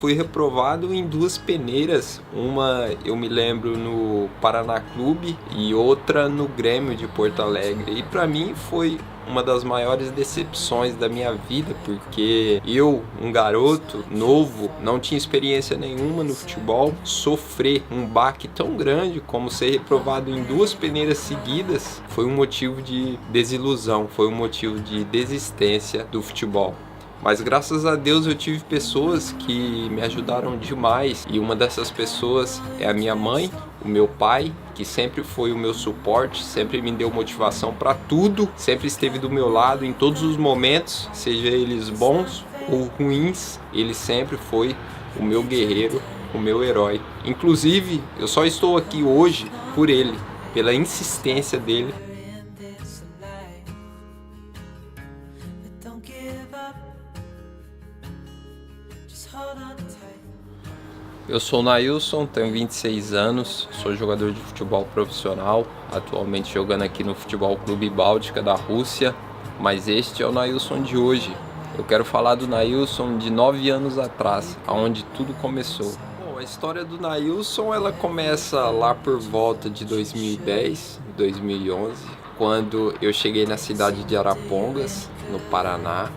Fui reprovado em 2 peneiras, uma eu me lembro no Paraná Clube e outra no Grêmio de Porto Alegre. E para mim foi uma das maiores decepções da minha vida, porque eu, um garoto novo, não tinha experiência nenhuma no futebol, sofrer um baque tão grande como ser reprovado em 2 peneiras seguidas foi um motivo de desilusão, foi um motivo de desistência do futebol. Mas graças a Deus eu tive pessoas que me ajudaram demais, e uma dessas pessoas é a minha mãe, o meu pai, que sempre foi o meu suporte, sempre me deu motivação para tudo, sempre esteve do meu lado em todos os momentos, seja eles bons ou ruins, ele sempre foi o meu guerreiro, o meu herói. Inclusive, eu só estou aqui hoje por ele, pela insistência dele. Eu sou o Nailson, tenho 26 anos, sou jogador de futebol profissional, atualmente jogando aqui no Futebol Clube Báltica da Rússia, mas este é o Nailson de hoje. Eu quero falar do Nailson de 9 anos atrás, aonde tudo começou. Bom, a história do Nailson ela começa lá por volta de 2010, 2011, quando eu cheguei na cidade de Arapongas, no Paraná,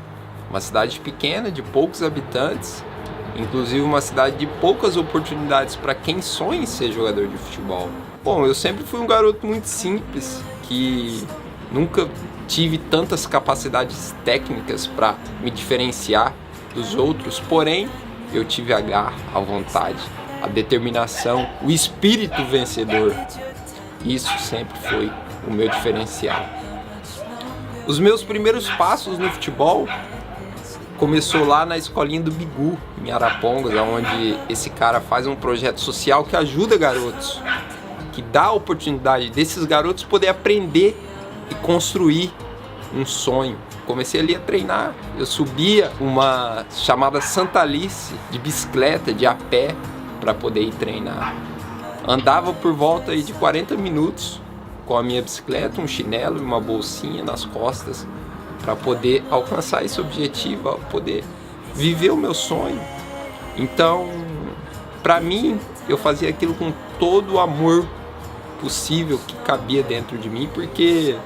uma cidade pequena de poucos habitantes, inclusive uma cidade de poucas oportunidades para quem sonha em ser jogador de futebol. Bom, eu sempre fui um garoto muito simples, que nunca tive tantas capacidades técnicas para me diferenciar dos outros, porém eu tive a garra, a vontade, a determinação, o espírito vencedor. Isso sempre foi o meu diferencial. Os meus primeiros passos no futebol começou lá na escolinha do Bigu, em Arapongas, onde esse cara faz um projeto social que ajuda garotos, que dá a oportunidade desses garotos poder aprender e construir um sonho. Comecei ali a treinar, eu subia uma chamada Santa Alice de bicicleta, de a pé, para poder ir treinar. Andava por volta de 40 minutos com a minha bicicleta, um chinelo e uma bolsinha nas costas, para poder alcançar esse objetivo, poder viver o meu sonho. Então, para mim, eu fazia aquilo com todo o amor possível que cabia dentro de mim, porque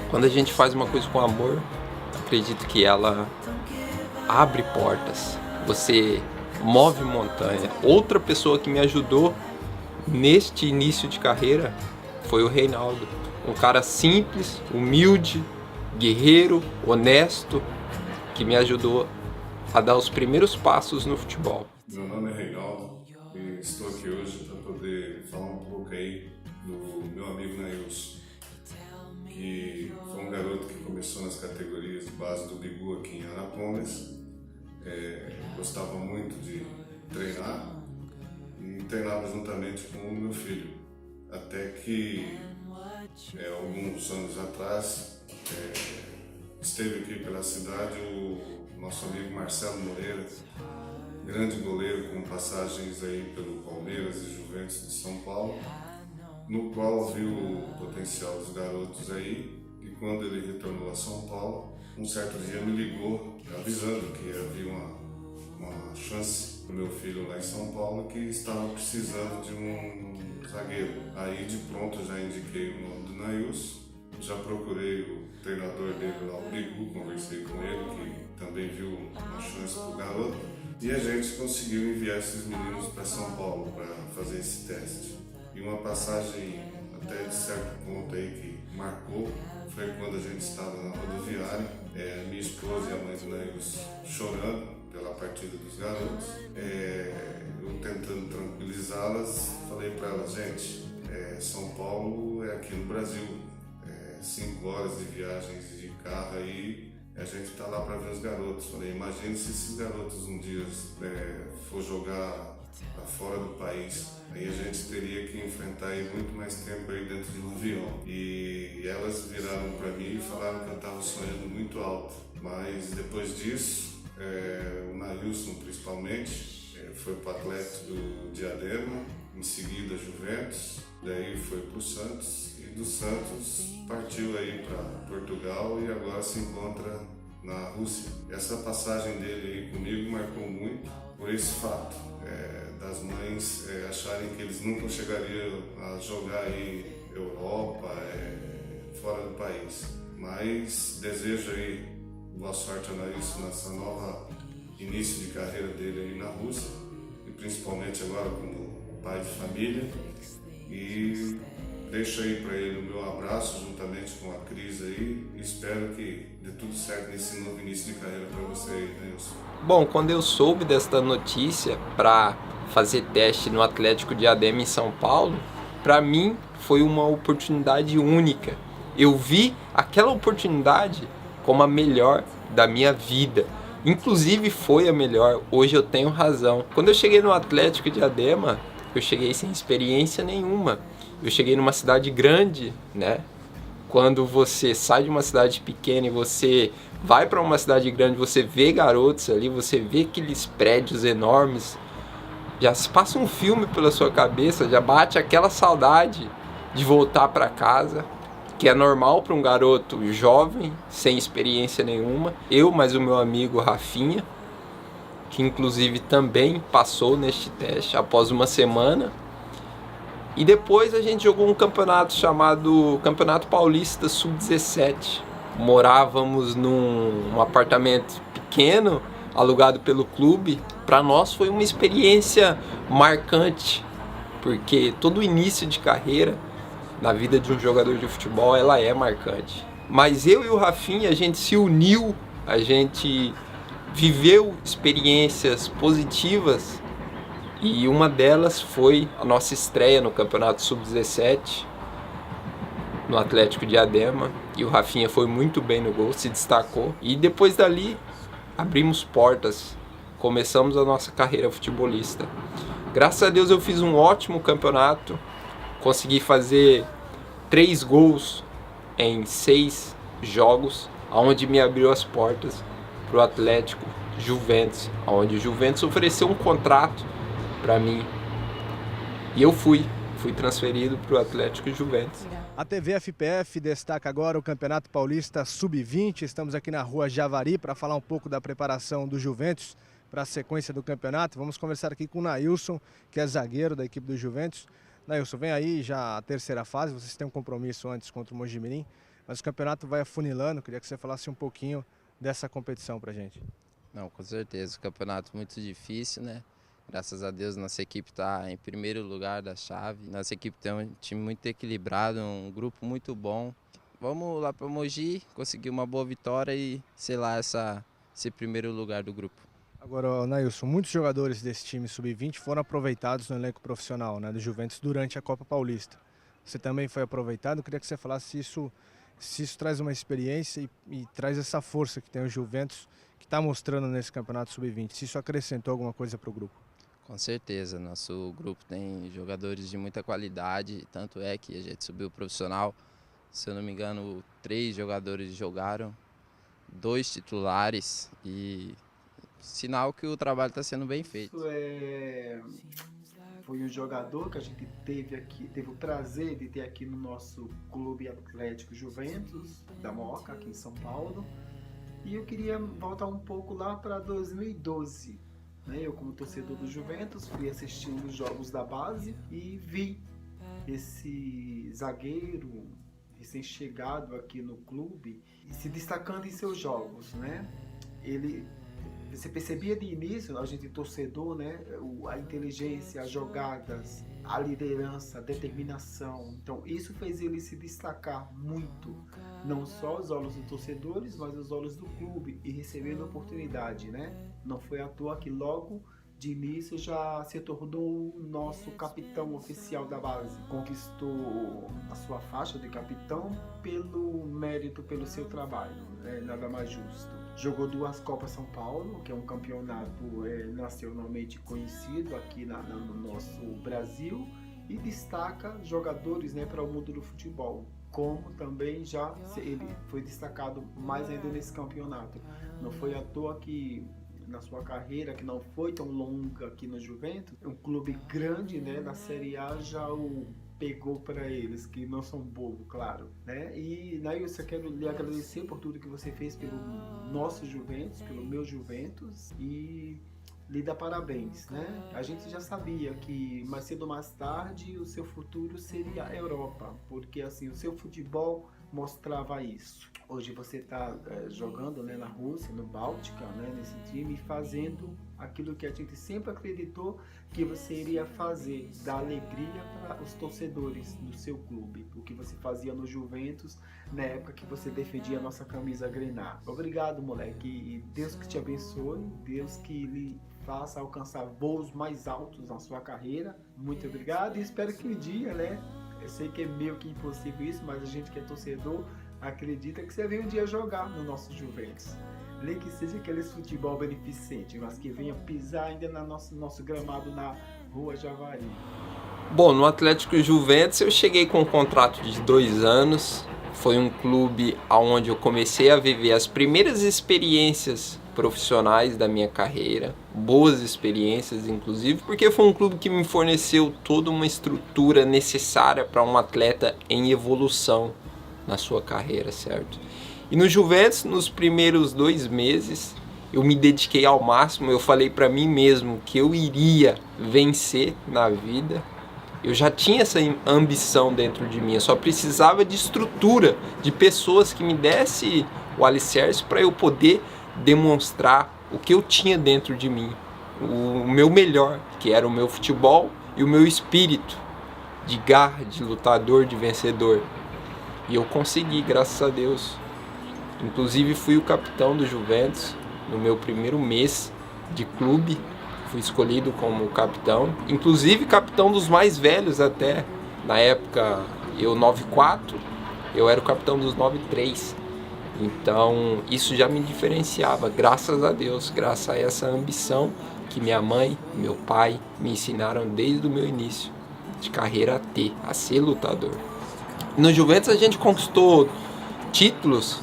quando a gente faz uma coisa com amor, acredito que ela abre portas, você move montanha. Outra pessoa que me ajudou neste início de carreira foi o Reinaldo, um cara simples, humilde, guerreiro, honesto, que me ajudou a dar os primeiros passos no futebol. Meu nome é Reinaldo e estou aqui hoje para poder falar um pouco aí do meu amigo Nailson, que foi um garoto que começou nas categorias de base do Bigu aqui em Arapongas. Gostava muito de treinar e treinava juntamente com o meu filho, até que alguns anos atrás esteve aqui pela cidade o nosso amigo Marcelo Moreira, grande goleiro com passagens aí pelo Palmeiras e Juventus de São Paulo, no qual viu o potencial dos garotos aí, e quando ele retornou a São Paulo, um certo dia me ligou avisando que havia uma chance para o meu filho lá em São Paulo, que estava precisando de um zagueiro. Aí de pronto já indiquei o nome do Nailson, já procurei o treinador dele lá, o Bigu, conversei com ele, que também viu uma chance para o garoto, e a gente conseguiu enviar esses meninos para São Paulo para fazer esse teste. E uma passagem até de certo ponto aí que marcou foi quando a gente estava na rodoviária, minha esposa e a mãe do Nailson chorando pela partida dos garotos, eu tentando tranquilizá-las, falei para elas: gente, São Paulo é aqui no Brasil, 5 horas de viagens de carro aí, a gente está lá para ver os garotos. Falei: imagine se esses garotos um dia for jogar para fora do país, aí a gente teria que enfrentar aí muito mais tempo aí dentro de um avião. E elas viraram para mim e falaram que eu estava sonhando muito alto, mas depois disso, o Nailson principalmente foi para o Atlético do Diadema, em seguida Juventus, daí foi para o Santos, e do Santos partiu aí para Portugal e agora se encontra na Rússia. Essa passagem dele aí comigo marcou muito, por esse fato, das mães acharem que eles nunca chegariam a jogar aí Europa, fora do país. Mas desejo aí boa sorte a Nailson nessa nova início de carreira dele aí na Rússia, e principalmente agora como pai de família. E deixo aí para ele o meu abraço juntamente com a Cris aí, e espero que dê tudo certo nesse novo início de carreira para você aí, Nailson. Bom, quando eu soube desta notícia para fazer teste no Atlético Diadema em São Paulo, para mim foi uma oportunidade única. Eu vi aquela oportunidade como a melhor da minha vida. Inclusive foi a melhor, hoje eu tenho razão. Quando eu cheguei no Atlético Diadema, eu cheguei sem experiência nenhuma. Eu cheguei numa cidade grande, né? Quando você sai de uma cidade pequena e você vai para uma cidade grande, você vê garotos ali, você vê aqueles prédios enormes, já se passa um filme pela sua cabeça, já bate aquela saudade de voltar para casa, que é normal para um garoto jovem, sem experiência nenhuma. Eu, mais o meu amigo Rafinha, que inclusive também passou neste teste após uma semana. E depois a gente jogou um campeonato chamado Campeonato Paulista Sub-17. Morávamos num apartamento pequeno, alugado pelo clube. Para nós foi uma experiência marcante, porque todo início de carreira na vida de um jogador de futebol, ela é marcante. Mas eu e o Rafinha, a gente se uniu, a gente viveu experiências positivas, e uma delas foi a nossa estreia no Campeonato Sub-17, no Atlético Diadema, e o Rafinha foi muito bem no gol, se destacou. E depois dali, abrimos portas, começamos a nossa carreira futebolista. Graças a Deus eu fiz um ótimo campeonato, consegui fazer 3 gols em 6 jogos, onde me abriu as portas para o Atlético Juventus, onde o Juventus ofereceu um contrato para mim e eu fui transferido para o Atlético Juventus. A TV FPF destaca agora o Campeonato Paulista Sub-20. Estamos aqui na Rua Javari para falar um pouco da preparação do Juventus para a sequência do campeonato. Vamos conversar aqui com o Nailson, que é zagueiro da equipe do Juventus. Nailson, vem aí já a terceira fase, vocês têm um compromisso antes contra o Mojimirim, mas o campeonato vai afunilando. Queria que você falasse um pouquinho dessa competição pra gente. Não, com certeza, o campeonato muito difícil, né? Graças a Deus nossa equipe está em primeiro lugar da chave. Nossa equipe tem um time muito equilibrado, um grupo muito bom. Vamos lá para Mogi, conseguir uma boa vitória e, sei lá, esse primeiro lugar do grupo. Agora, Nailson, muitos jogadores desse time Sub-20 foram aproveitados no elenco profissional, né, do Juventus durante a Copa Paulista. Você também foi aproveitado. Eu queria que você falasse se isso traz uma experiência e traz essa força que tem o Juventus, que está mostrando nesse Campeonato Sub-20. Se isso acrescentou alguma coisa para o grupo. Com certeza, nosso grupo tem jogadores de muita qualidade, tanto é que a gente subiu profissional. Se eu não me engano, 3 jogadores jogaram, 2 titulares, e sinal que o trabalho está sendo bem feito. Foi um jogador que a gente teve o prazer de ter aqui no nosso Clube Atlético Juventus, da Moca, aqui em São Paulo. E eu queria voltar um pouco lá para 2012. Eu, como torcedor do Juventus, fui assistir os jogos da base e vi esse zagueiro recém-chegado aqui no clube se destacando em seus jogos, né? Você percebia de início, a gente torcedor, né? A inteligência, as jogadas, a liderança, a determinação. Então isso fez ele se destacar muito, não só aos olhos dos torcedores, mas aos olhos do clube, e recebendo oportunidade, né? Não foi à toa que logo de início já se tornou o nosso capitão oficial da base. Conquistou a sua faixa de capitão pelo mérito, pelo seu trabalho, nada mais justo. Jogou 2 Copas São Paulo, que é um campeonato nacionalmente conhecido aqui no nosso Brasil, e destaca jogadores, né, para o mundo do futebol. Como também já ele foi destacado mais ainda nesse campeonato. Não foi à toa que na sua carreira, que não foi tão longa aqui no Juventus, um clube grande, né, da Série A já o pegou para eles, que não são bobo, claro, né? E Nailson, eu quero lhe agradecer por tudo que você fez pelo nosso Juventus, pelo meu Juventus, e lhe dar parabéns, né? A gente já sabia que mais cedo ou mais tarde o seu futuro seria a Europa, porque assim, o seu futebol mostrava isso. Hoje você está jogando, né, na Rússia, no Báltica, né, nesse time, fazendo aquilo que a gente sempre acreditou que você iria fazer, dar alegria para os torcedores do seu clube, o que você fazia no Juventus na época que você defendia a nossa camisa grená. Obrigado, moleque, e Deus que te abençoe, Deus que lhe faça alcançar voos mais altos na sua carreira. Muito obrigado e espero que um dia, né, eu sei que é meio que impossível isso, mas a gente que é torcedor acredita que você venha um dia jogar no nosso Juventus. Nem que seja aqueles futebol beneficente, mas que venha pisar ainda no nosso gramado na Rua Javari. Bom, no Atlético Juventus eu cheguei com um contrato de 2 anos. Foi um clube onde eu comecei a viver as primeiras experiências profissionais da minha carreira, boas experiências inclusive, porque foi um clube que me forneceu toda uma estrutura necessária para um atleta em evolução na sua carreira, certo? E no Juventus, nos primeiros 2 meses, eu me dediquei ao máximo, eu falei para mim mesmo que eu iria vencer na vida. Eu já tinha essa ambição dentro de mim, eu só precisava de estrutura, de pessoas que me dessem o alicerce para eu poder demonstrar o que eu tinha dentro de mim, o meu melhor, que era o meu futebol e o meu espírito de garra, de lutador, de vencedor. E eu consegui, graças a Deus. Inclusive fui o capitão do Juventus no meu primeiro mês de clube. Fui escolhido como capitão, inclusive capitão dos mais velhos até. Na época, eu 9'4", eu era o capitão dos 9'3". Então, isso já me diferenciava, graças a Deus, graças a essa ambição que minha mãe e meu pai me ensinaram desde o meu início de carreira a ter, a ser lutador. No Juventus a gente conquistou títulos,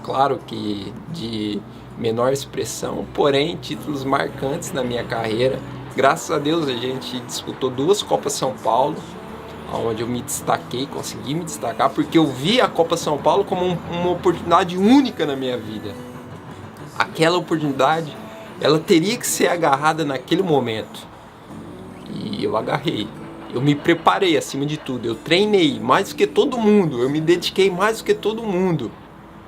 claro que de menor expressão, porém títulos marcantes na minha carreira. Graças a Deus a gente disputou 2 Copas São Paulo, onde eu me destaquei, consegui me destacar, porque eu vi a Copa São Paulo como uma oportunidade única na minha vida. Aquela oportunidade, ela teria que ser agarrada naquele momento. E eu agarrei. Eu me preparei acima de tudo, eu treinei mais do que todo mundo, eu me dediquei mais do que todo mundo.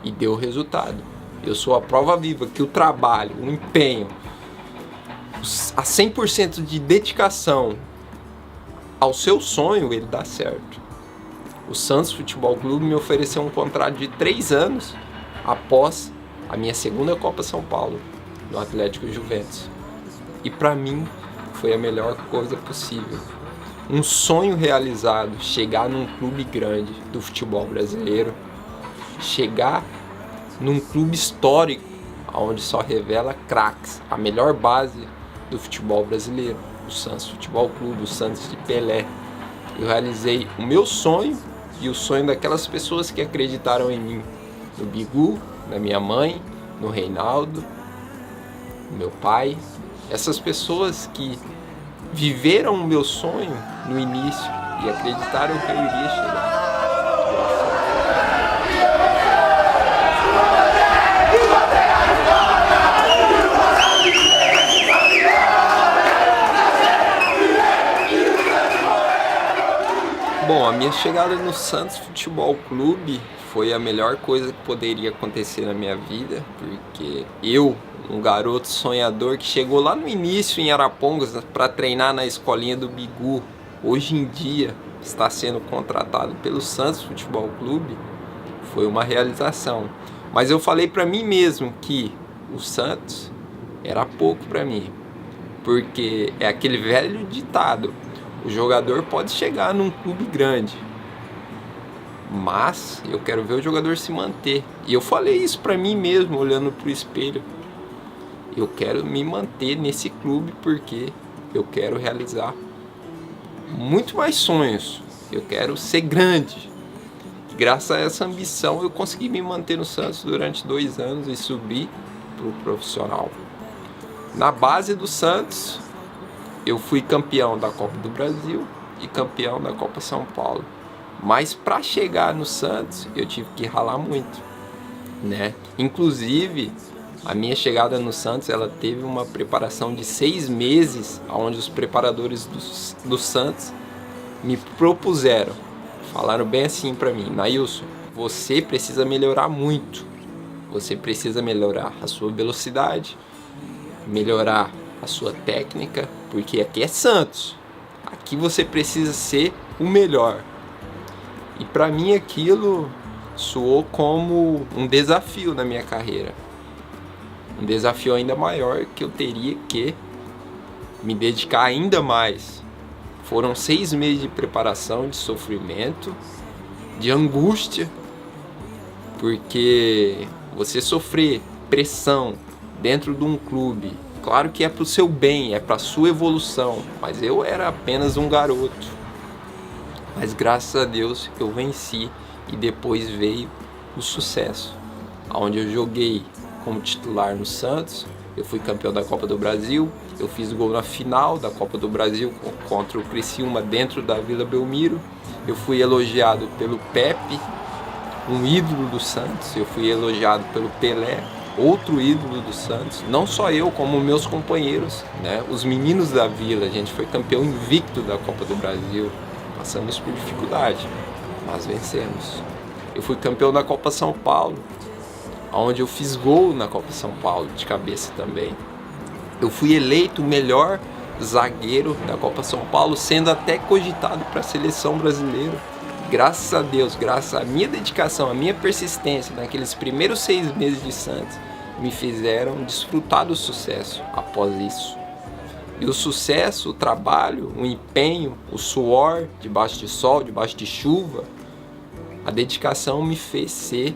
E deu resultado. Eu sou a prova viva que o trabalho, o empenho, a 100% de dedicação ao seu sonho, ele dá certo. O Santos Futebol Clube me ofereceu um contrato de 3 anos após a minha segunda Copa São Paulo, no Atlético Juventus. E para mim foi a melhor coisa possível. Um sonho realizado, chegar num clube grande do futebol brasileiro, chegar num clube histórico, onde só revela craques, a melhor base do futebol brasileiro, o Santos Futebol Clube, o Santos de Pelé. Eu realizei o meu sonho e o sonho daquelas pessoas que acreditaram em mim, no Bigu, na minha mãe, no Reinaldo, no meu pai, essas pessoas que viveram o meu sonho no início e acreditaram que eu iria chegar. Bom, a minha chegada no Santos Futebol Clube foi a melhor coisa que poderia acontecer na minha vida, porque eu, um garoto sonhador que chegou lá no início em Arapongas para treinar na escolinha do Bigu, hoje em dia está sendo contratado pelo Santos Futebol Clube, foi uma realização. Mas eu falei para mim mesmo que o Santos era pouco para mim, porque é aquele velho ditado: o jogador pode chegar num clube grande, mas eu quero ver o jogador se manter. E eu falei isso pra mim mesmo, olhando pro espelho. Eu quero me manter nesse clube porque eu quero realizar muito mais sonhos. Eu quero ser grande. E graças a essa ambição eu consegui me manter no Santos durante 2 anos e subir pro profissional. Na base do Santos, eu fui campeão da Copa do Brasil e campeão da Copa São Paulo. Mas para chegar no Santos, eu tive que ralar muito, né? Inclusive, A minha chegada no Santos, ela teve uma preparação de 6 meses, onde os preparadores do Santos me propuseram, falaram bem assim para mim: Nailson, você precisa melhorar muito. Você precisa melhorar a sua velocidade, melhorar a sua técnica, porque aqui é Santos. Aqui você precisa ser o melhor. E para mim aquilo soou como um desafio na minha carreira. Um desafio ainda maior, que eu teria que me dedicar ainda mais. Foram 6 meses de preparação, de sofrimento, de angústia, porque você sofrer pressão dentro de um clube, claro que é para o seu bem, é para a sua evolução, mas eu era apenas um garoto. Mas graças a Deus eu venci e depois veio o sucesso, onde eu joguei como titular no Santos, eu fui campeão da Copa do Brasil, eu fiz gol na final da Copa do Brasil contra o Criciúma dentro da Vila Belmiro, eu fui elogiado pelo Pepe, um ídolo do Santos, eu fui elogiado pelo Pelé, outro ídolo do Santos, não só eu, como meus companheiros, né? Os meninos da Vila, a gente foi campeão invicto da Copa do Brasil, passamos por dificuldade, mas vencemos. Eu fui campeão da Copa São Paulo, onde eu fiz gol na Copa São Paulo, de cabeça também. Eu fui eleito o melhor zagueiro da Copa São Paulo, sendo até cogitado para a seleção brasileira. Graças a Deus, graças à minha dedicação, à minha persistência naqueles primeiros 6 meses de Santos, me fizeram desfrutar do sucesso após isso. E o sucesso, o trabalho, o empenho, o suor, debaixo de sol, debaixo de chuva, a dedicação me fez ser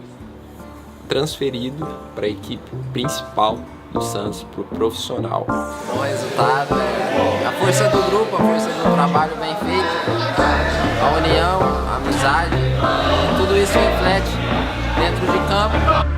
transferido para a equipe principal do Santos, para o profissional. O resultado é a força do grupo, a força do trabalho bem feito, a união, a amizade, tudo isso reflete dentro de campo.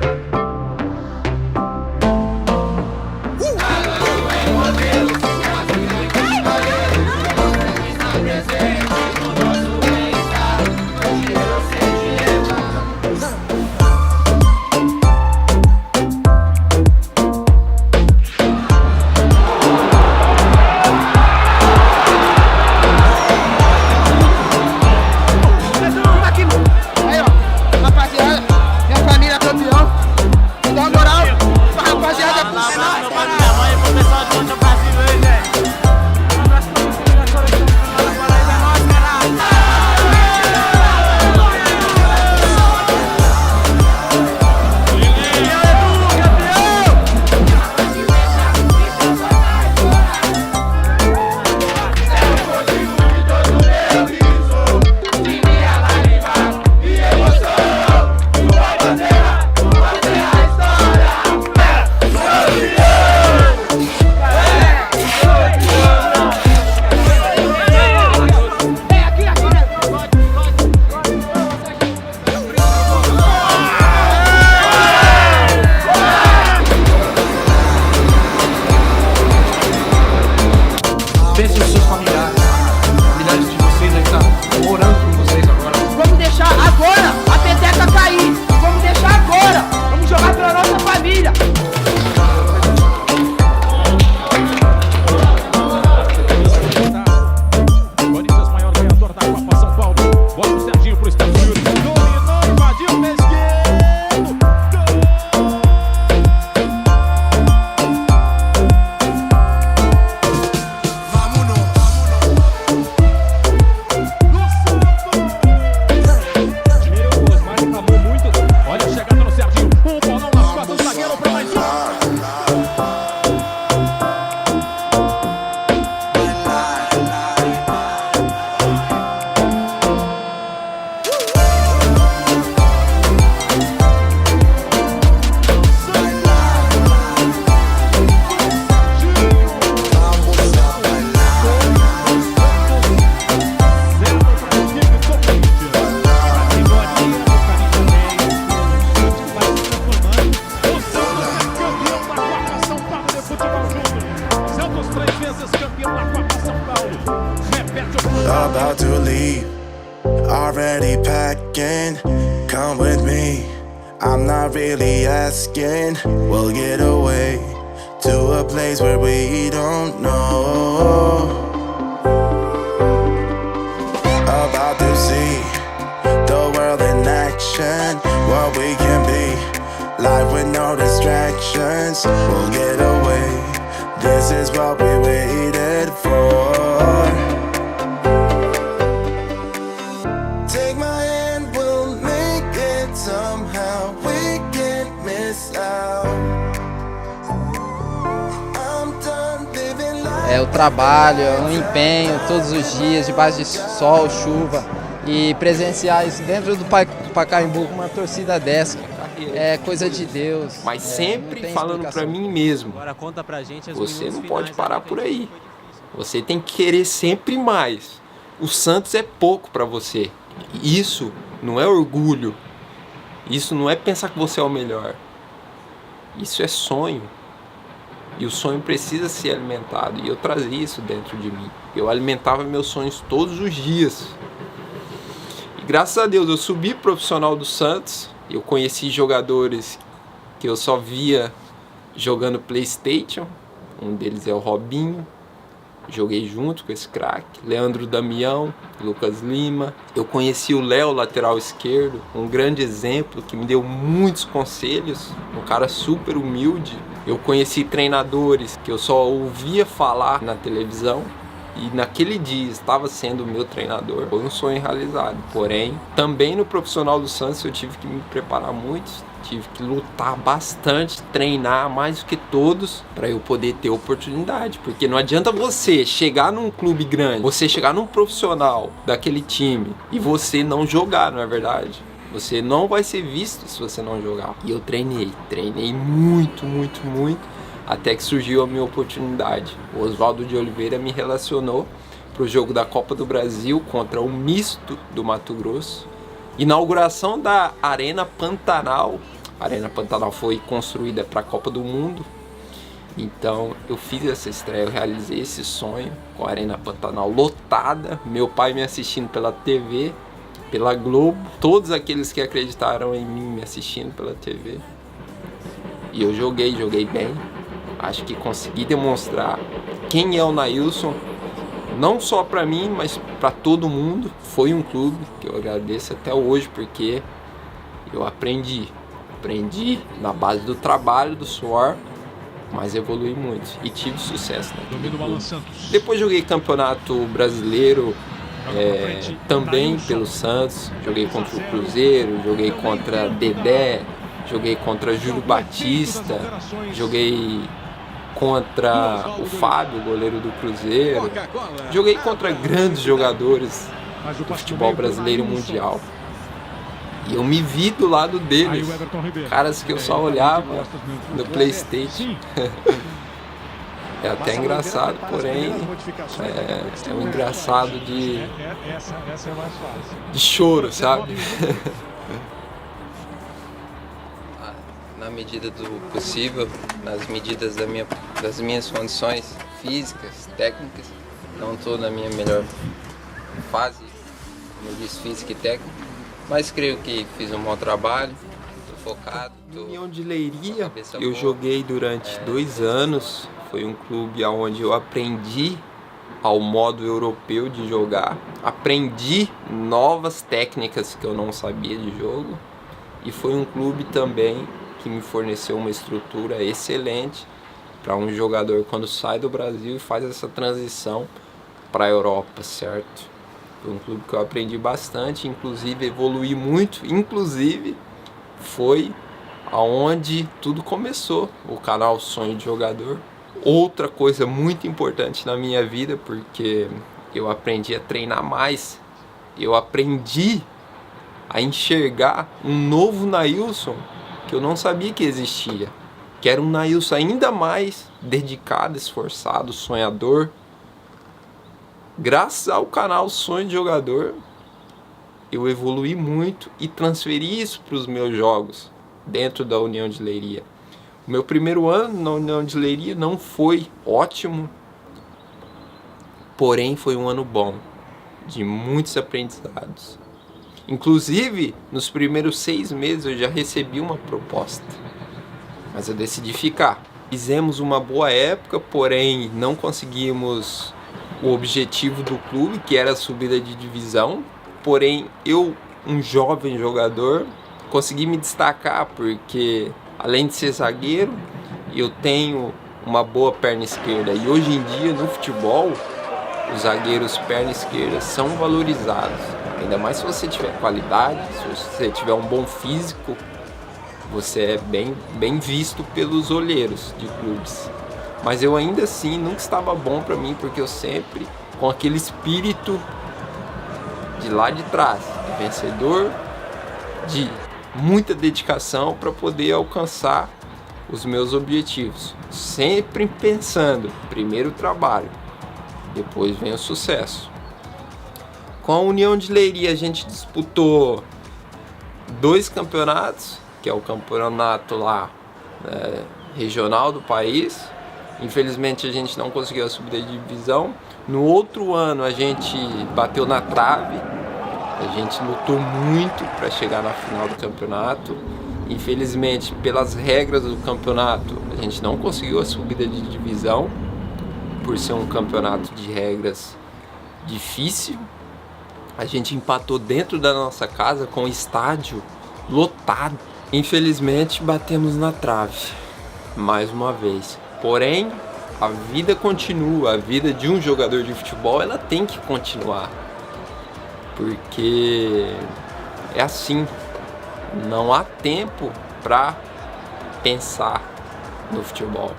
About to leave, already packing. Come with me, I'm not really asking, we'll get away to a place where we don't know. About to see the world in action, what we can be, life with no distractions. We'll get away, this is what we waited for. Take my hand, we'll make it somehow. We can't miss out. I'm done living life. É o trabalho, é um empenho todos os dias, debaixo de sol, chuva, e presenciar isso dentro do Pacaembu com uma torcida dessa é coisa de Deus. Mas sempre falando pra mim mesmo, você não pode parar por aí. Você tem que querer sempre mais. O Santos é pouco pra você. Isso não é orgulho. Isso não é pensar que você é o melhor. Isso é sonho. E o sonho precisa ser alimentado. E eu trazia isso dentro de mim. Eu alimentava meus sonhos todos os dias. E graças a Deus eu subi profissional do Santos. Eu conheci jogadores que eu só via jogando PlayStation. Um deles é o Robinho. Joguei junto com esse craque. Leandro Damião, Lucas Lima. Eu conheci o Léo, lateral esquerdo. Um grande exemplo que me deu muitos conselhos. Um cara super humilde. Eu conheci treinadores que eu só ouvia falar na televisão. E naquele dia estava sendo o meu treinador. Foi um sonho realizado. Porém, também no profissional do Santos eu tive que me preparar muito. Tive que lutar bastante, treinar mais do que todos para eu poder ter oportunidade. Porque não adianta você chegar num clube grande, você chegar num profissional daquele time e você não jogar, não é verdade? Você não vai ser visto se você não jogar. E eu treinei muito, muito, muito. Até que surgiu a minha oportunidade. O Oswaldo de Oliveira me relacionou para o jogo da Copa do Brasil contra o Misto do Mato Grosso. Inauguração da Arena Pantanal. A Arena Pantanal foi construída para a Copa do Mundo. Então eu fiz essa estreia, eu realizei esse sonho com a Arena Pantanal lotada. Meu pai me assistindo pela TV, pela Globo. Todos aqueles que acreditaram em mim me assistindo pela TV. E eu joguei bem. Acho que consegui demonstrar quem é o Nailson, não só para mim, mas para todo mundo. Foi um clube que eu agradeço até hoje, porque eu aprendi na base do trabalho, do suor, mas evolui muito e tive sucesso naquele clube. Depois joguei campeonato brasileiro também pelo Santos, joguei contra o Cruzeiro, joguei contra Dedé, joguei contra Júlio Batista, joguei contra o Fábio, goleiro do Cruzeiro. Joguei contra grandes jogadores do futebol brasileiro e mundial. E eu me vi do lado deles, caras que eu só olhava no PlayStation. É até engraçado, porém é um engraçado de choro, sabe? Na medida do possível, nas medidas das minhas condições físicas, técnicas. Não estou na minha melhor fase, como eu disse, física e técnica, mas creio que fiz um bom trabalho, estou focado. União de Leiria, eu joguei durante 2 anos, foi um clube onde eu aprendi ao modo europeu de jogar, aprendi novas técnicas que eu não sabia de jogo, e foi um clube também que me forneceu uma estrutura excelente para um jogador quando sai do Brasil e faz essa transição para a Europa, certo? Foi um clube que eu aprendi bastante, inclusive evoluí muito, inclusive foi aonde tudo começou, o canal Sonho de Jogador. Outra coisa muito importante na minha vida, porque eu aprendi a treinar mais, eu aprendi a enxergar um novo Nailson que eu não sabia que existia, que era um Nailson ainda mais dedicado, esforçado, sonhador. Graças ao canal Sonho de Jogador, eu evoluí muito e transferi isso para os meus jogos dentro da União de Leiria. O meu primeiro ano na União de Leiria não foi ótimo, porém foi um ano bom, de muitos aprendizados. Inclusive, nos primeiros 6 meses eu já recebi uma proposta, mas eu decidi ficar. Fizemos uma boa época, porém não conseguimos o objetivo do clube, que era a subida de divisão. Porém, eu, um jovem jogador, consegui me destacar porque, além de ser zagueiro, eu tenho uma boa perna esquerda. E hoje em dia, no futebol, os zagueiros perna esquerda são valorizados. Ainda mais se você tiver qualidade, se você tiver um bom físico, você é bem visto pelos olheiros de clubes. Mas eu ainda assim nunca estava bom para mim, porque eu sempre com aquele espírito de lá de trás, de vencedor, de muita dedicação para poder alcançar os meus objetivos. Sempre pensando, primeiro o trabalho, depois vem o sucesso. Com a União de Leiria a gente disputou 2 campeonatos, que é o campeonato lá regional do país. Infelizmente a gente não conseguiu a subida de divisão. No outro ano a gente bateu na trave, a gente lutou muito para chegar na final do campeonato. Infelizmente, pelas regras do campeonato, a gente não conseguiu a subida de divisão, por ser um campeonato de regras difícil. A gente empatou dentro da nossa casa com o estádio lotado. Infelizmente, batemos na trave, mais uma vez. Porém, a vida continua, a vida de um jogador de futebol, ela tem que continuar. Porque é assim, não há tempo para pensar no futebol.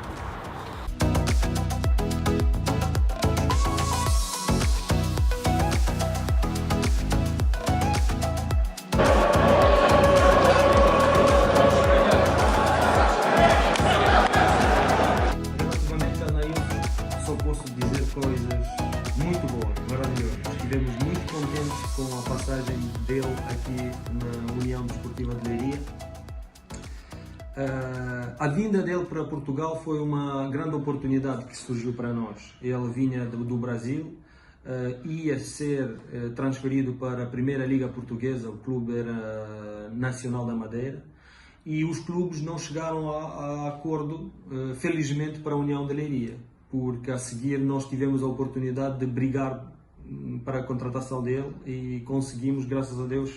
Relativamente a Nailson, só posso dizer coisas muito boas, maravilhosas. Estivemos muito contentes com a passagem dele aqui na União Desportiva de Leiria. A vinda dele para Portugal foi uma grande oportunidade que surgiu para nós. Ele vinha do Brasil, ia ser transferido para a Primeira Liga Portuguesa, o clube era Nacional da Madeira, e os clubes não chegaram a acordo, felizmente, para a União de Leiria, porque a seguir nós tivemos a oportunidade de brigar para a contratação dele e conseguimos, graças a Deus,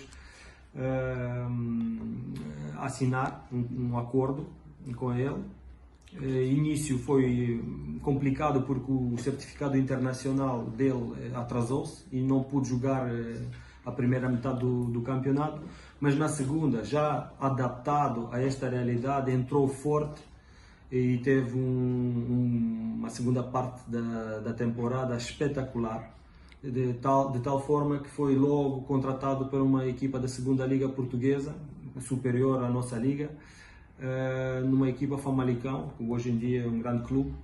assinar um acordo com ele. Início foi complicado porque o certificado internacional dele atrasou-se e não pude jogar a primeira metade do campeonato, mas na segunda, já adaptado a esta realidade, entrou forte e teve uma segunda parte da temporada espetacular. De tal forma que foi logo contratado para uma equipa da segunda Liga Portuguesa, superior à nossa liga, numa equipa Famalicão, que hoje em dia é um grande clube.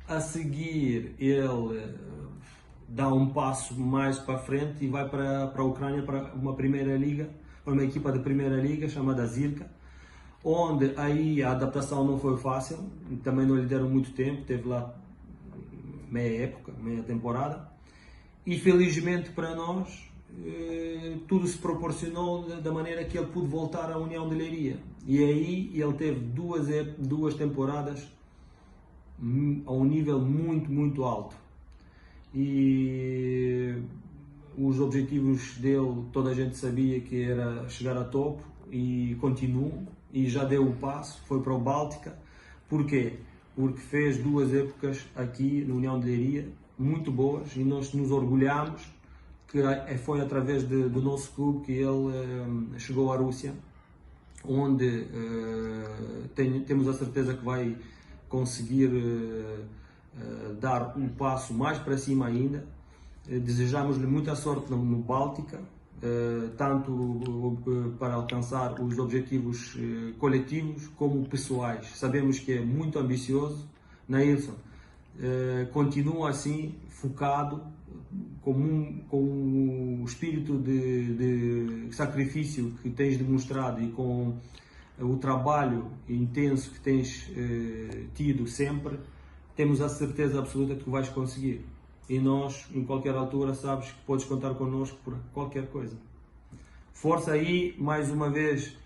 A seguir ele dá um passo mais para frente e vai para a Ucrânia, para uma primeira liga, para uma equipa da primeira liga chamada Zirka, onde aí a adaptação não foi fácil, também não lhe deram muito tempo, teve lá meia época, meia temporada, e felizmente para nós tudo se proporcionou da maneira que ele pôde voltar à União de Leiria, e aí ele teve duas temporadas a um nível muito alto, e os objetivos dele toda a gente sabia que era chegar a topo, e continuou, e já deu o passo, foi para o Báltica. Porquê? Porque fez 2 épocas aqui na União de Leiria muito boas, e nós nos orgulhamos que foi através do nosso clube que ele chegou à Rússia, onde temos a certeza que vai conseguir dar um passo mais para cima ainda. Desejamos-lhe muita sorte no Báltica, tanto para alcançar os objetivos coletivos como pessoais. Sabemos que é muito ambicioso. Nailson, continua assim, focado, com o espírito de sacrifício que tens demonstrado e com o trabalho intenso que tens tido sempre. Temos a certeza absoluta que tu vais conseguir. e nós, em qualquer altura, sabes que podes contar connosco por qualquer coisa. Força aí, mais uma vez,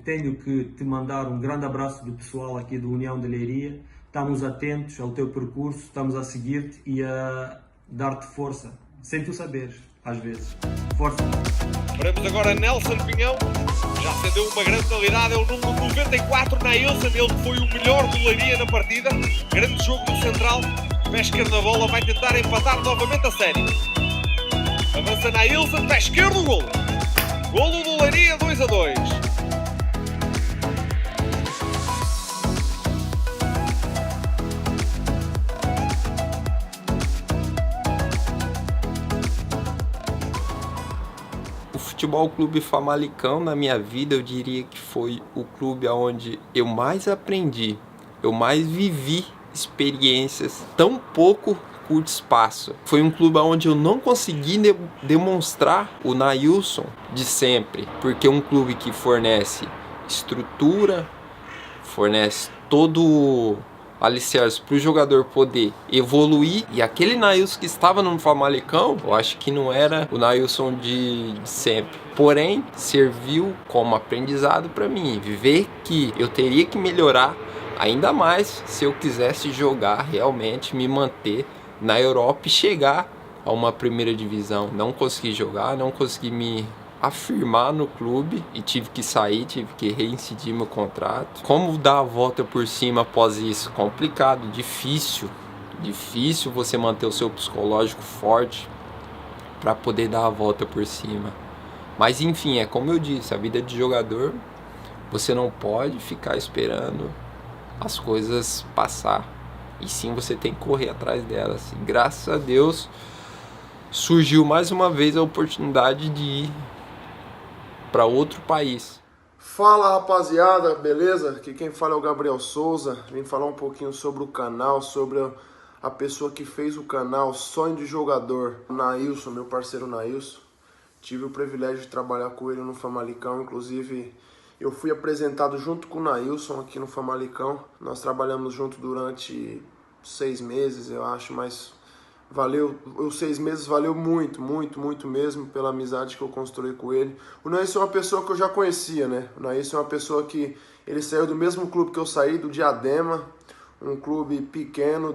tenho que te mandar um grande abraço do pessoal aqui do União de Leiria. Estamos atentos ao teu percurso, estamos a seguir-te e a dar-te força, sem tu saberes, às vezes. Força! Veremos agora Nelson Pinhão, já acendeu uma grande qualidade, é o número 94 na Ilson, ele foi o melhor do Leiria na partida. Grande jogo do central, pé esquerdo na bola, vai tentar empatar novamente a série. Avança na Ilson, pé esquerdo, golo. Golo do Leiria, 2-2. O Futebol Clube Famalicão, na minha vida, eu diria que foi o clube onde eu mais aprendi, eu mais vivi experiências tão pouco curto espaço. Foi um clube onde eu não consegui demonstrar o Nailson de sempre, porque é um clube que fornece estrutura, fornece todo alicerce para o jogador poder evoluir, e aquele Nailson que estava no Famalicão, eu acho que não era o Nailson de sempre. Porém, serviu como aprendizado para mim, viver que eu teria que melhorar ainda mais se eu quisesse jogar realmente, me manter na Europa e chegar a uma primeira divisão. Não consegui jogar, não consegui me afirmar no clube e tive que sair, tive que reincidir meu contrato. Como dar a volta por cima após isso? Complicado, difícil você manter o seu psicológico forte para poder dar a volta por cima. Mas enfim, é como eu disse, a vida de jogador, você não pode ficar esperando as coisas passar, e sim você tem que correr atrás delas. E graças a Deus surgiu mais uma vez a oportunidade de ir para outro país. Fala rapaziada, beleza? Aqui quem fala é o Gabriel Souza. Vim falar um pouquinho sobre o canal, sobre a pessoa que fez o canal Sonho de Jogador, o Nailson, meu parceiro Nailson. Tive o privilégio de trabalhar com ele no Famalicão, inclusive eu fui apresentado junto com o Nailson aqui no Famalicão. Nós trabalhamos junto durante 6 meses, eu acho, mas valeu, os 6 meses valeu muito mesmo pela amizade que eu construí com ele. O Nailson é uma pessoa que eu já conhecia, né? O Nailson é uma pessoa que ele saiu do mesmo clube que eu saí, do Diadema, um clube pequeno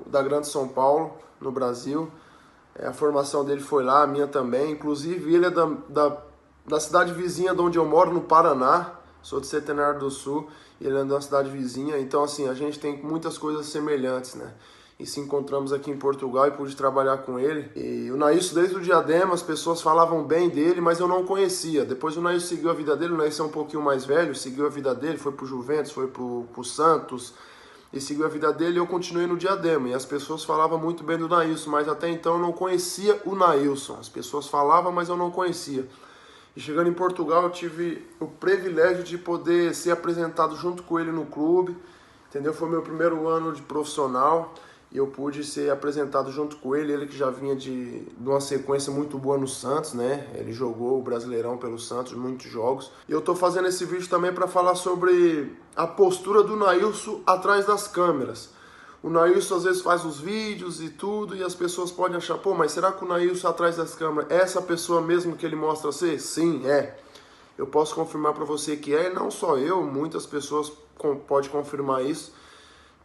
da Grande São Paulo, no Brasil. A formação dele foi lá, a minha também. Inclusive ele é da cidade vizinha de onde eu moro, no Paraná. Sou de Centenário do Sul e ele é da cidade vizinha. Então assim, a gente tem muitas coisas semelhantes, né? E se encontramos aqui em Portugal e pude trabalhar com ele. E o Nailson, desde o Diadema, as pessoas falavam bem dele, mas eu não conhecia. Depois o Nailson seguiu a vida dele, o Nailson é um pouquinho mais velho, seguiu a vida dele, foi pro Juventus, foi pro Santos, e seguiu a vida dele, e eu continuei no Diadema. E as pessoas falavam muito bem do Nailson, mas até então eu não conhecia o Nailson. As pessoas falavam, mas eu não conhecia. E chegando em Portugal, eu tive o privilégio de poder ser apresentado junto com ele no clube, entendeu? Foi meu primeiro ano de profissional. E eu pude ser apresentado junto com ele que já vinha de uma sequência muito boa no Santos, né? Ele jogou o Brasileirão pelo Santos, muitos jogos. E eu tô fazendo esse vídeo também para falar sobre a postura do Nailson atrás das câmeras. O Nailson às vezes faz os vídeos e tudo, e as pessoas podem achar, pô, mas será que o Nailson atrás das câmeras é essa pessoa mesmo que ele mostra ser? Sim, é. Eu posso confirmar para você que é, e não só eu, muitas pessoas podem confirmar isso,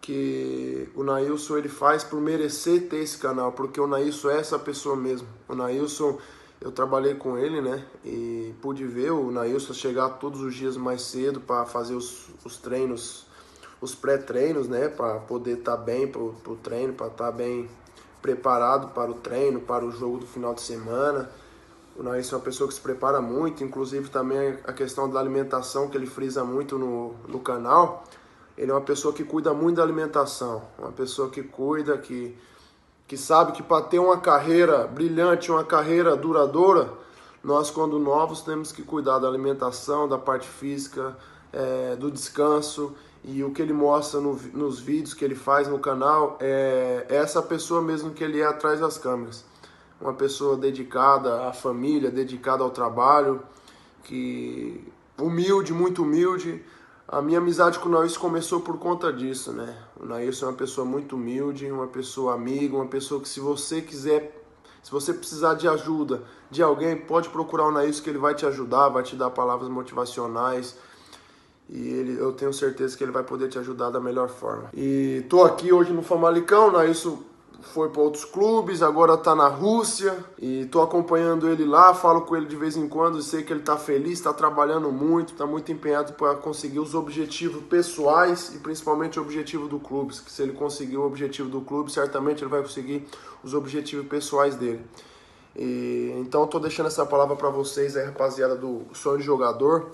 que o Nailson ele faz por merecer ter esse canal, porque o Nailson é essa pessoa mesmo. O Nailson, eu trabalhei com ele, né, e pude ver o Nailson chegar todos os dias mais cedo para fazer os treinos, os pré-treinos, né, para poder estar bem pro treino, para estar bem preparado para o treino, para o jogo do final de semana. O Nailson é uma pessoa que se prepara muito, inclusive também a questão da alimentação, que ele frisa muito no canal. Ele é uma pessoa que cuida muito da alimentação, uma pessoa que cuida, que sabe que para ter uma carreira brilhante, uma carreira duradoura, nós quando novos temos que cuidar da alimentação, da parte física, do descanso, e o que ele mostra nos vídeos que ele faz no canal é essa pessoa mesmo que ele é atrás das câmeras. Uma pessoa dedicada à família, dedicada ao trabalho, que humilde, muito humilde. A minha amizade com o Nailson começou por conta disso, né? O Nailson é uma pessoa muito humilde, uma pessoa amiga, uma pessoa que se você precisar de ajuda de alguém, pode procurar o Nailson que ele vai te ajudar, vai te dar palavras motivacionais. E eu tenho certeza que ele vai poder te ajudar da melhor forma. E tô aqui hoje no Famalicão, o Nailson foi para outros clubes, agora tá na Rússia e tô acompanhando ele lá, falo com ele de vez em quando, sei que ele tá feliz, tá trabalhando muito, tá muito empenhado para conseguir os objetivos pessoais e principalmente o objetivo do clube. Que se ele conseguir o objetivo do clube, certamente ele vai conseguir os objetivos pessoais dele. Então tô deixando essa palavra para vocês aí, rapaziada do Sonho de Jogador,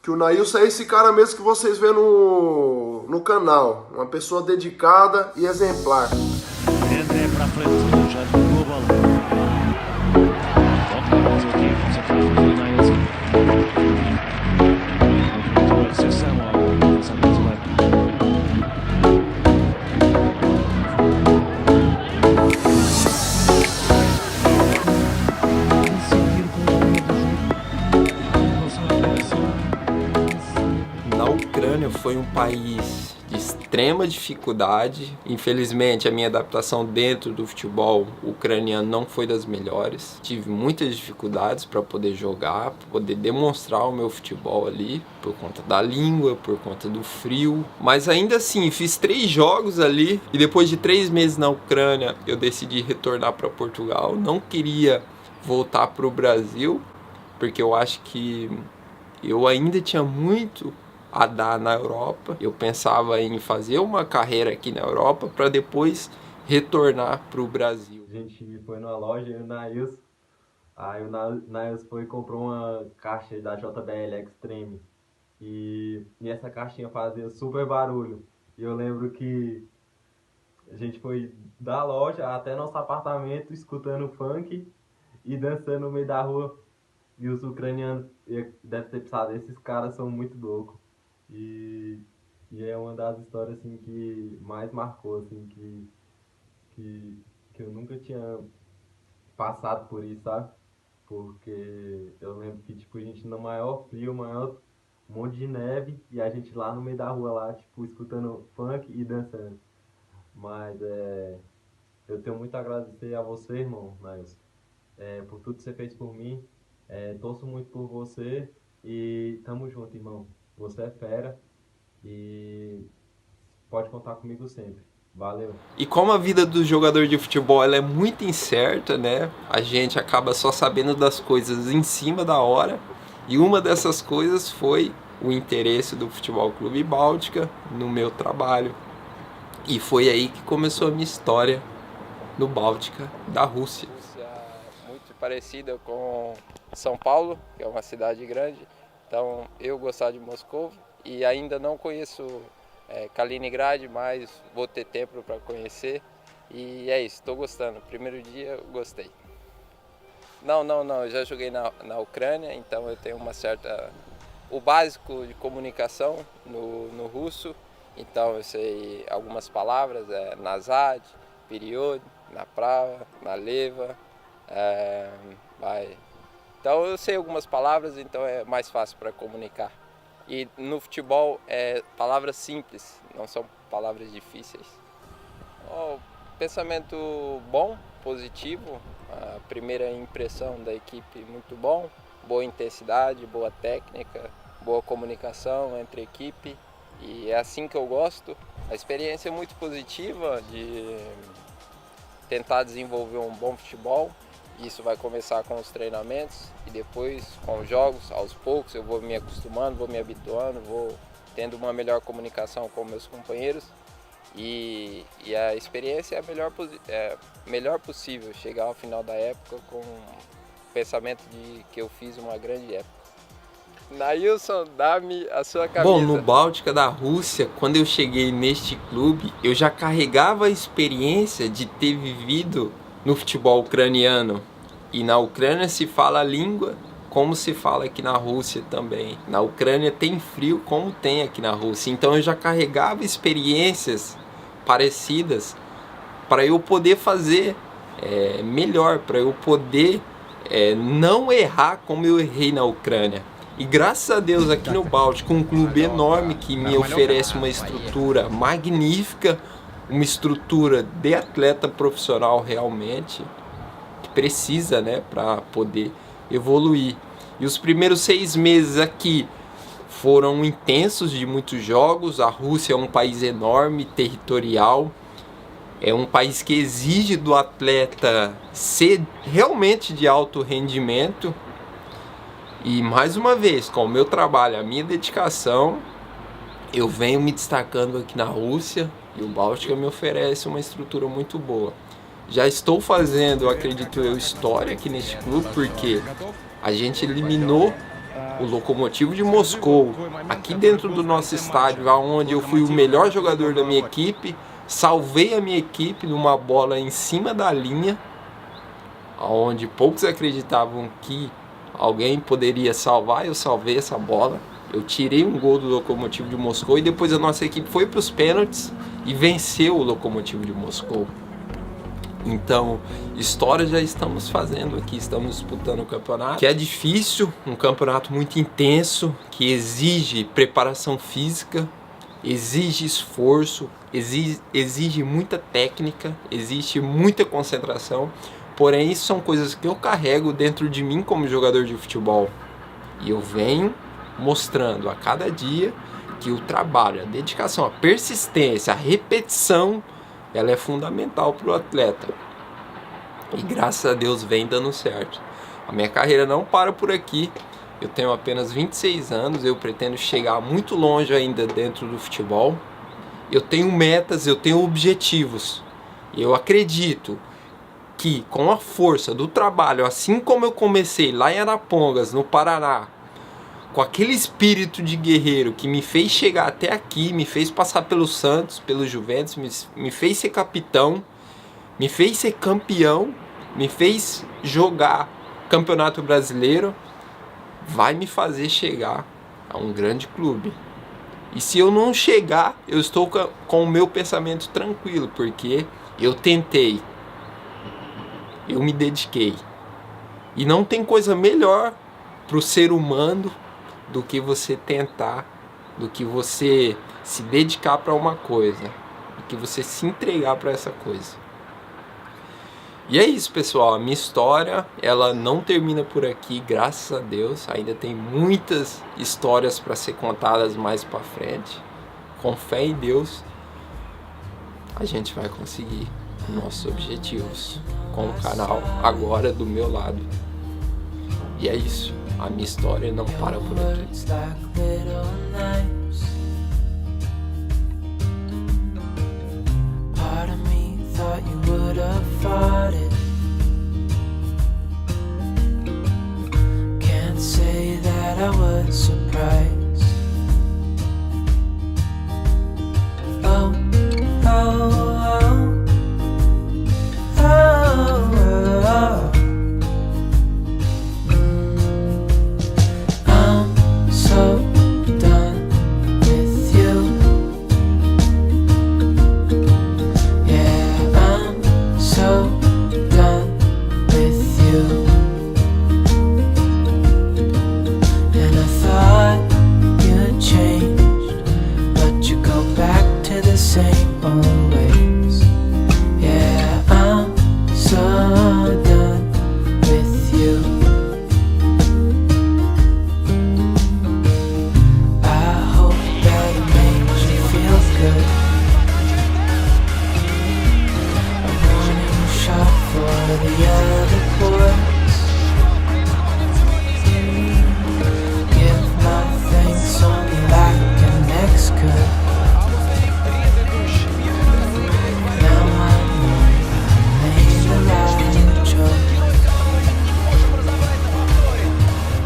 que o Nailson é esse cara mesmo que vocês vê no canal, uma pessoa dedicada e exemplar. André para a frente, já jogou a bola. Volta aqui, concentração do Nailson. A recepção ao São Brasileiro. Na Ucrânia foi um país de extrema dificuldade. Infelizmente, a minha adaptação dentro do futebol ucraniano não foi das melhores. Tive muitas dificuldades para poder jogar, para poder demonstrar o meu futebol ali, por conta da língua, por conta do frio. Mas ainda assim, fiz 3 jogos ali e depois de 3 meses na Ucrânia, eu decidi retornar para Portugal. Não queria voltar para o Brasil, porque eu acho que eu ainda tinha muito a dar na Europa. Eu pensava em fazer uma carreira aqui na Europa para depois retornar para o Brasil. A gente foi numa loja e o Nailson, aí o Nailson foi e comprou uma caixa da JBL Extreme e essa caixinha fazia super barulho. E eu lembro que a gente foi da loja até nosso apartamento escutando funk e dançando no meio da rua. E os ucranianos devem ter pensado, esses caras são muito loucos. E é uma das histórias assim que mais marcou, assim, que eu nunca tinha passado por isso, sabe? Porque eu lembro que tipo, a gente no maior frio, maior monte de neve, e a gente lá no meio da rua lá, tipo, escutando funk e dançando. Mas eu tenho muito a agradecer a você, irmão, Nailson, por tudo que você fez por mim. Torço muito por você e tamo junto, irmão. Você é fera e pode contar comigo sempre. Valeu. E como a vida do jogador de futebol ela é muito incerta, né? A gente acaba só sabendo das coisas em cima da hora. E uma dessas coisas foi o interesse do Futebol Clube Báltica no meu trabalho. E foi aí que começou a minha história no Báltica da Rússia. Muito parecida com São Paulo, que é uma cidade grande. Então eu gostava de Moscou e ainda não conheço Kaliningrad, mas vou ter tempo para conhecer. E é isso, estou gostando. Primeiro dia eu gostei. Não, eu já joguei na Ucrânia, então eu tenho uma certa... O básico de comunicação no russo, então eu sei algumas palavras, nazad, period, naprava, naleva, vai... Então eu sei algumas palavras, então é mais fácil para comunicar. E no futebol palavras simples, não são palavras difíceis. Pensamento bom, positivo, a primeira impressão da equipe muito bom, boa intensidade, boa técnica, boa comunicação entre a equipe e é assim que eu gosto. A experiência é muito positiva de tentar desenvolver um bom futebol. Isso vai começar com os treinamentos e depois com os jogos, aos poucos eu vou me acostumando, vou me habituando, vou tendo uma melhor comunicação com meus companheiros e a experiência é a melhor possível, chegar ao final da época com o pensamento de que eu fiz uma grande época. Nailson, dá-me a sua camisa. Bom, no Báltica da Rússia, quando eu cheguei neste clube, eu já carregava a experiência de ter vivido no futebol ucraniano. E na Ucrânia se fala a língua como se fala aqui na Rússia também. Na Ucrânia tem frio como tem aqui na Rússia. Então eu já carregava experiências parecidas para eu poder fazer melhor, para eu poder não errar como eu errei na Ucrânia. E graças a Deus aqui no Báltico, um clube enorme que me oferece uma estrutura magnífica, uma estrutura de atleta profissional realmente, que precisa, né, para poder evoluir. E os primeiros 6 meses aqui foram intensos, de muitos jogos. A Rússia é um país enorme, territorial, é um país que exige do atleta ser realmente de alto rendimento. E mais uma vez, com o meu trabalho, a minha dedicação, eu venho me destacando aqui na Rússia e o Báltica me oferece uma estrutura muito boa. Já estou fazendo, acredito eu, história aqui neste clube, porque a gente eliminou o Lokomotiv de Moscou aqui dentro do nosso estádio, onde eu fui o melhor jogador da minha equipe, salvei a minha equipe numa bola em cima da linha, onde poucos acreditavam que alguém poderia salvar. Eu salvei essa bola, eu tirei um gol do Lokomotiv de Moscou e depois a nossa equipe foi para os pênaltis e venceu o Lokomotiv de Moscou. Então, história já estamos fazendo aqui, estamos disputando o campeonato, que é difícil, um campeonato muito intenso, que exige preparação física, exige esforço, exige muita técnica, exige muita concentração. Porém, isso são coisas que eu carrego dentro de mim como jogador de futebol. E eu venho mostrando a cada dia que o trabalho, a dedicação, a persistência, a repetição, ela é fundamental para o atleta. E graças a Deus vem dando certo. A minha carreira não para por aqui. Eu tenho apenas 26 anos, eu pretendo chegar muito longe ainda dentro do futebol. Eu tenho metas, eu tenho objetivos. E eu acredito que com a força do trabalho, assim como eu comecei lá em Arapongas, no Paraná, com aquele espírito de guerreiro que me fez chegar até aqui, me fez passar pelo Santos, pelo Juventus, me fez ser capitão, me fez ser campeão, me fez jogar Campeonato Brasileiro, vai me fazer chegar a um grande clube. E se eu não chegar, eu estou com o meu pensamento tranquilo, porque eu tentei, eu me dediquei. E não tem coisa melhor para o ser humano do que você tentar, do que você se dedicar para uma coisa, do que você se entregar para essa coisa. E é isso, pessoal. A minha história, ela não termina por aqui, graças a Deus. Ainda tem muitas histórias para ser contadas mais para frente. Com fé em Deus, a gente vai conseguir nossos objetivos com o canal agora do meu lado. E é isso. A minha história não para por aqui. Thought you would have fought it. Can't say that I was surprised. Oh, oh, oh, oh, oh. I'm so done with you. So done with you. And I thought you'd changed, but you go back to the same old ways. Yeah, I'm so done with you. I hope that it makes you feel good. For the other boys, give my thanks only like an ex could. Now I know I made a right choice.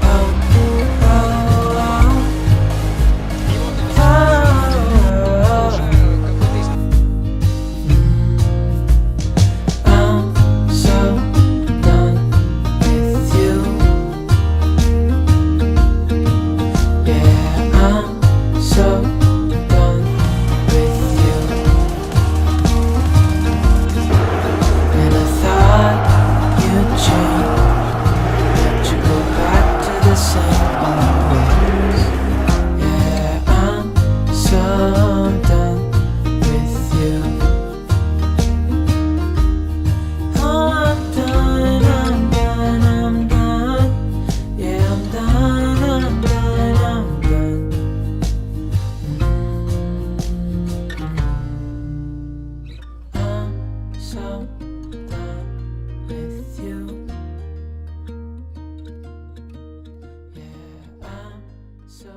Oh, oh, oh, oh. so done with you. Yeah, I'm so